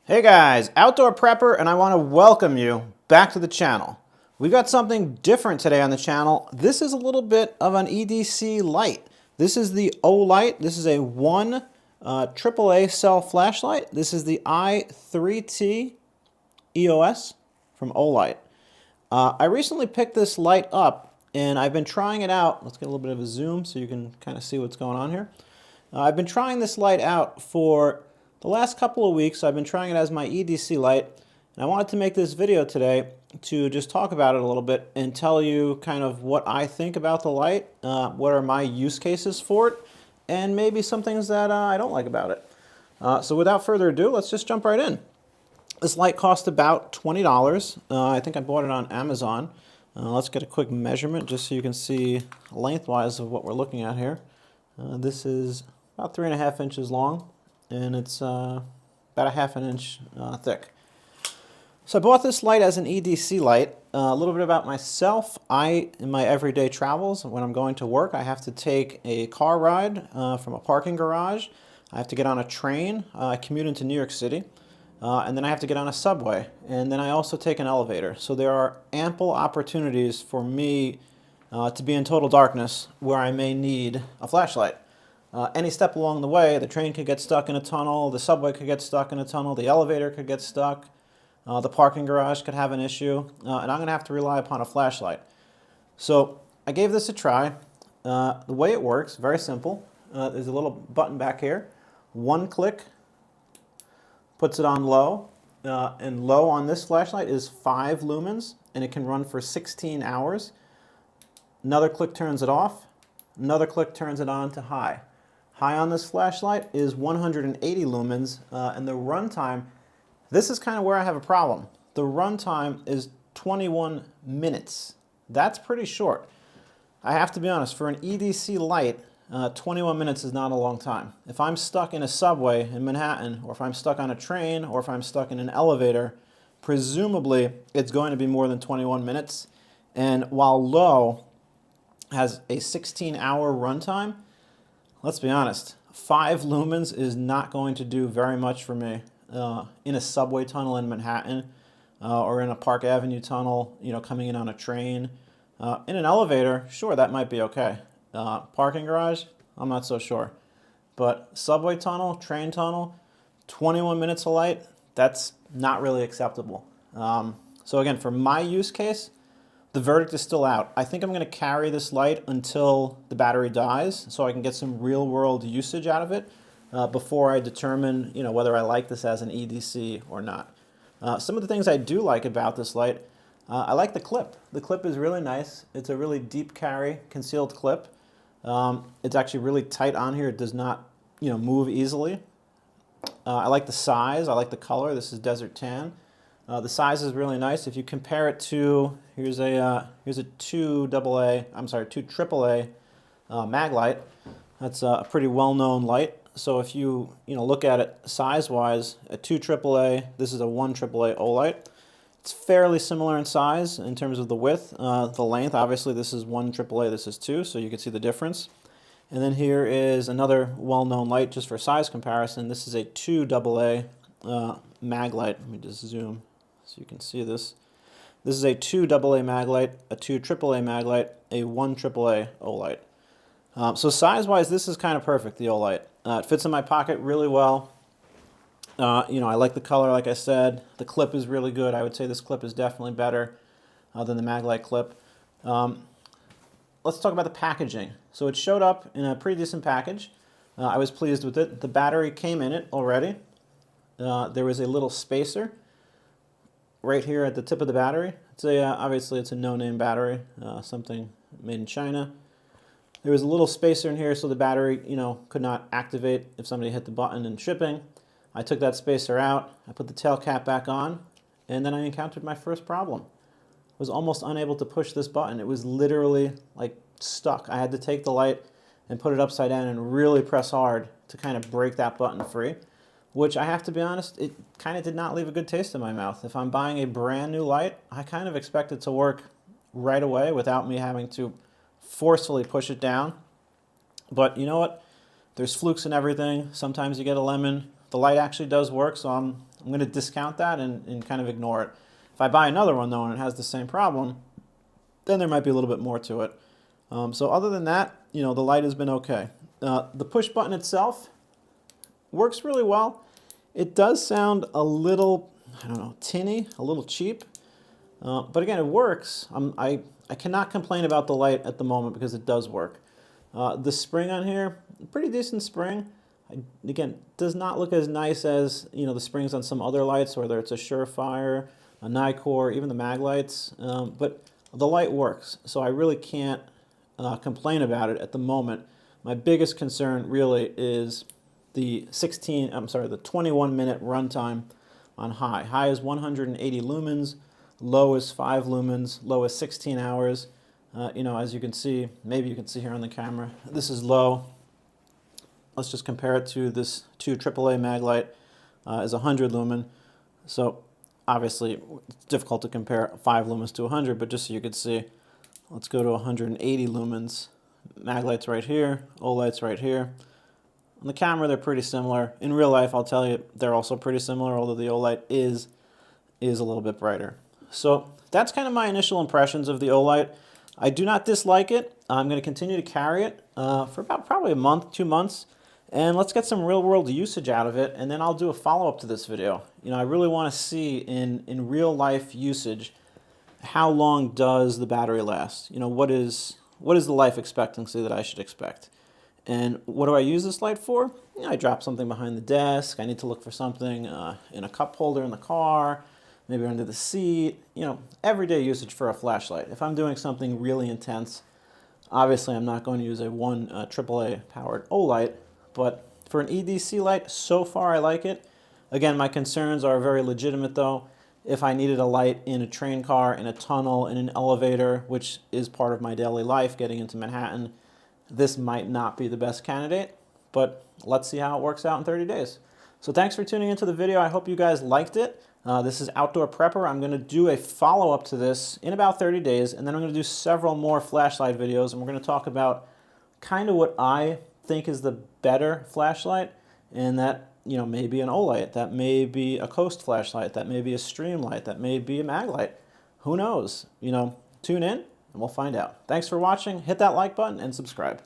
Hey guys, Outdoor Prepper, and I want to welcome you back to the channel. We've got something different today on the channel. This is a little bit of an EDC light. This is the OLight. This is a AAA cell flashlight. This is the i3T EOS from OLight. I recently picked this light up and I've been trying it out. Let's get a little bit of a zoom so you can kind of see what's going on here. I've been trying this light out for the last couple of weeks. I've been trying it as my EDC light, and I wanted to make this video today to just talk about it a little bit and tell you kind of what I think about the light, what are my use cases for it, and maybe some things that I don't like about it. So without further ado, let's just jump right in. This light cost about $20. I think I bought it on Amazon. Let's get a quick measurement just so you can see lengthwise of what we're looking at here. This is about 3.5 inches long, and it's about a half an inch thick. So I bought this light as an EDC light. A little bit about myself. In my everyday travels, when I'm going to work, I have to take a car ride from a parking garage. I have to get on a train. I commute into New York City. And then I have to get on a subway. And then I also take an elevator. So there are ample opportunities for me to be in total darkness where I may need a flashlight. Any step along the way, the train could get stuck in a tunnel, the subway could get stuck in a tunnel, the elevator could get stuck, the parking garage could have an issue, and I'm going to have to rely upon a flashlight. So I gave this a try. The way it works, very simple. There's a little button back here. One click puts it on low, and low on this flashlight is 5 lumens, and it can run for 16 hours. Another click turns it off. Another click turns it on to high. High on this flashlight is 180 lumens, and the runtime, this is kind of where I have a problem. The runtime is 21 minutes. That's pretty short. I have to be honest, for an EDC light, 21 minutes is not a long time. If I'm stuck in a subway in Manhattan, or if I'm stuck on a train, or if I'm stuck in an elevator, presumably it's going to be more than 21 minutes. And while low has a 16-hour runtime, let's be honest, 5 lumens is not going to do very much for me in a subway tunnel in Manhattan or in a Park Avenue tunnel, coming in on a train. In an elevator, sure, that might be okay. Parking garage, I'm not so sure. But subway tunnel, train tunnel, 21 minutes of light, that's not really acceptable. So again, for my use case, the verdict is still out. I think I'm going to carry this light until the battery dies so I can get some real world usage out of it before I determine whether I like this as an EDC or not. Some of the things I do like about this light, I like the clip. The clip is really nice. It's a really deep carry, concealed clip. It's actually really tight on here. It does not move easily. I like the size. I like the color. This is Desert Tan. The size is really nice. If you compare it to, here's a 2 AAA mag light. That's a pretty well-known light. So if you look at it size-wise, a 2 AAA, this is a 1 AAA OLight. It's fairly similar in size in terms of the width. The length, obviously this is 1 AAA, this is 2, so you can see the difference. And then here is another well-known light just for size comparison. This is a 2 AA mag light. Let me just zoom so you can see this. This is a 2 AA mag light, a 2 AAA mag light, a 1 AAA OLight. So size-wise, this is kind of perfect, the OLight. It fits in my pocket really well. I like the color, like I said. The clip is really good. I would say this clip is definitely better than the Maglite clip. Let's talk about the packaging. So it showed up in a pretty decent package. I was pleased with it. The battery came in it already. There was a little spacer right here at the tip of the battery. Obviously it's a no-name battery, something made in China. There was a little spacer in here so the battery, could not activate if somebody hit the button in shipping. I took that spacer out, I put the tail cap back on, and then I encountered my first problem. I was almost unable to push this button. It was literally like stuck. I had to take the light and put it upside down and really press hard to kind of break that button free, which I have to be honest, it kind of did not leave a good taste in my mouth. If I'm buying a brand new light, I kind of expect it to work right away without me having to forcefully push it down. But you know what? There's flukes in everything. Sometimes you get a lemon. The light actually does work, so I'm I'm going to discount that and kind of ignore it. If I buy another one though and it has the same problem, then there might be a little bit more to it. So other than that, the light has been okay. The push button itself works really well. It does sound a little, I don't know, tinny, a little cheap. But again, it works. I cannot complain about the light at the moment because it does work. The spring on here, pretty decent spring. Again, does not look as nice as the springs on some other lights, whether it's a Surefire, a Nikkor, even the mag lights. But the light works, so I really can't complain about it at the moment. My biggest concern really is the 21-minute runtime on high. High is 180 lumens, low is 5 lumens, low is 16 hours. As you can see, maybe you can see here on the camera, this is low. Let's just compare it to this 2 AAA mag light is 100 lumen. So obviously it's difficult to compare 5 lumens to 100, but just so you could see, let's go to 180 lumens. Mag light's right here, OLight's right here. On the camera, they're pretty similar. In real life, I'll tell you, they're also pretty similar, although the OLight is a little bit brighter. So that's kind of my initial impressions of the OLight. I do not dislike it. I'm going to continue to carry it for about probably a month, 2 months. And let's get some real-world usage out of it, and then I'll do a follow-up to this video. I really want to see in real-life usage, how long does the battery last? What is the life expectancy that I should expect? And what do I use this light for? I drop something behind the desk. I need to look for something in a cup holder in the car, maybe under the seat. Everyday usage for a flashlight. If I'm doing something really intense, obviously I'm not going to use a AAA powered OLight, but for an EDC light, so far I like it. Again, my concerns are very legitimate though. If I needed a light in a train car, in a tunnel, in an elevator, which is part of my daily life getting into Manhattan, this might not be the best candidate, but let's see how it works out in 30 days. So thanks for tuning into the video. I hope you guys liked it. This is Outdoor Prepper. I'm going to do a follow-up to this in about 30 days, and then I'm going to do several more flashlight videos, and we're going to talk about kind of what I think is the better flashlight, and that may be an OLight, that may be a Coast flashlight, that may be a Stream light, that may be a mag light. Who knows? Tune in and we'll find out. Thanks for watching. Hit that like button and subscribe.